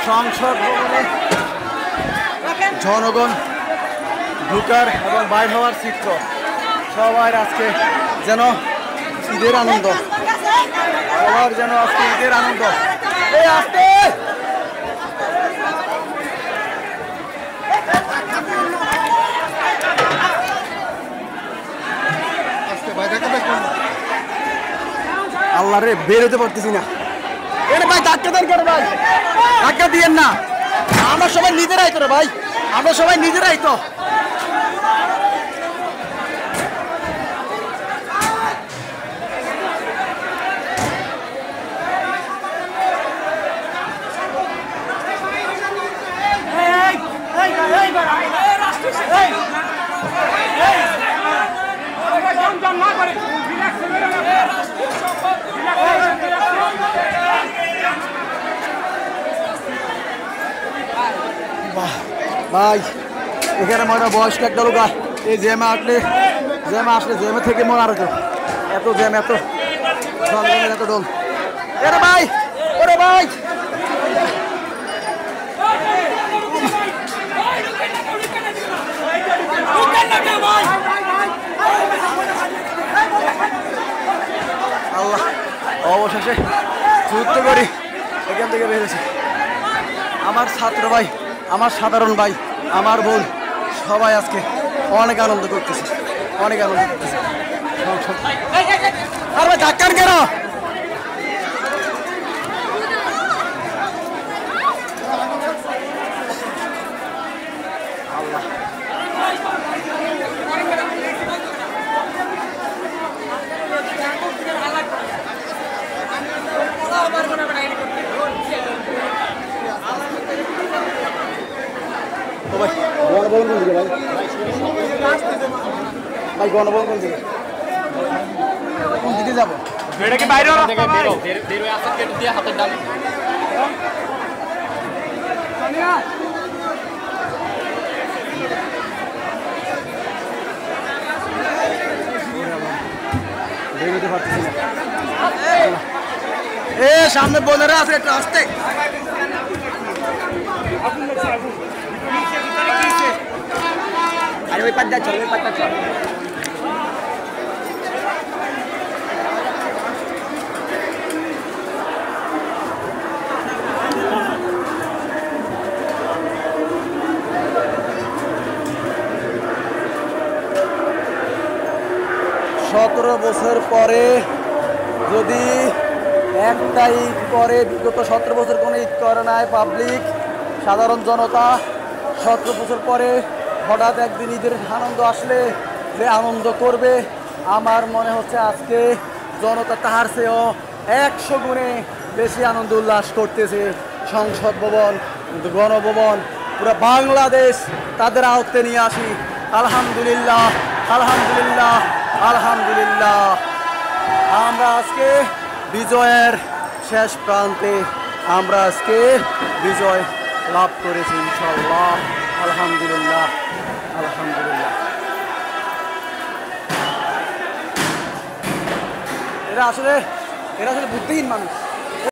সংসদ ভবনে জনগণ ঢুকার এবং বাইর হওয়ার চিত্র সবার আজকে যেন ঈদের আনন্দ, সবার যেন আজকে ঈদের আনন্দ। এই আসতে আল্লাহ রে, বেরোতে পারতেছি না। এটা ভাই ধাক্কা দেন কেন ভাই? ধাক্কা দিয়েন না, আমরা সবাই নিজেরাই তো রে ভাই, আমরা সবাই নিজেরাই তো। ভাই এখানে মনে বয়স্ক একটা লোক, এই জ্যামে আসলে জ্যামে থেকে মনে আর এত জ্যাম, এত এত ডোল। এরে ভাই, ওরে ভাই, আল্লাহ অবশেষে যুদ্ধ করি এখান থেকে বেরিয়েছি। আমার ছাত্র ভাই, আমার সাধারণ ভাই, আমার বোন সবাই আজকে অনেক আনন্দ করতেছে, অনেক আনন্দ করতেছে। আর ভাই ধাক্কার কেন? গণভবন কোন দিকে ভাই? ভাই গণভবন কোন দিকে? কোন দিকে যাবো? এটা কি বাইরে বের আসা কেটে দিয়ে হাতের ডালে বেরোতে পারতেছি না। এ সামনে বোনেরা আছে, একটু আসতে। আরে ওই পাঁচ চল, ওই পাঁচ চল। সতেরো বছর পরে যদি একটা ঈদ করে, বিগত 17 বছর কোনো ঈদ করে নাই পাবলিক, সাধারণ জনতা। 17 বছর পরে হঠাৎ একদিন ঈদের আনন্দ আসলে যে আনন্দ করবে, আমার মনে হচ্ছে আজকে জনতা তাহার চেয়েও 100 গুণে বেশি আনন্দ উল্লাস করতেছে। সংসদ ভবন, গণভবন, পুরো বাংলাদেশ তাদের আয়ত্তে নিয়ে আসি। আলহামদুলিল্লাহ, আলহামদুলিল্লাহ, আলহামদুলিল্লাহ। আমরা আজকে বিজয়ের শেষ প্রান্তে, আমরা আজকে বিজয় লাভ করেছি ইনশাআল্লাহ। আলহামদুলিল্লাহ, আলহামদুলিল্লাহ। এরা আসলে বুদ্ধিহীন মানুষ।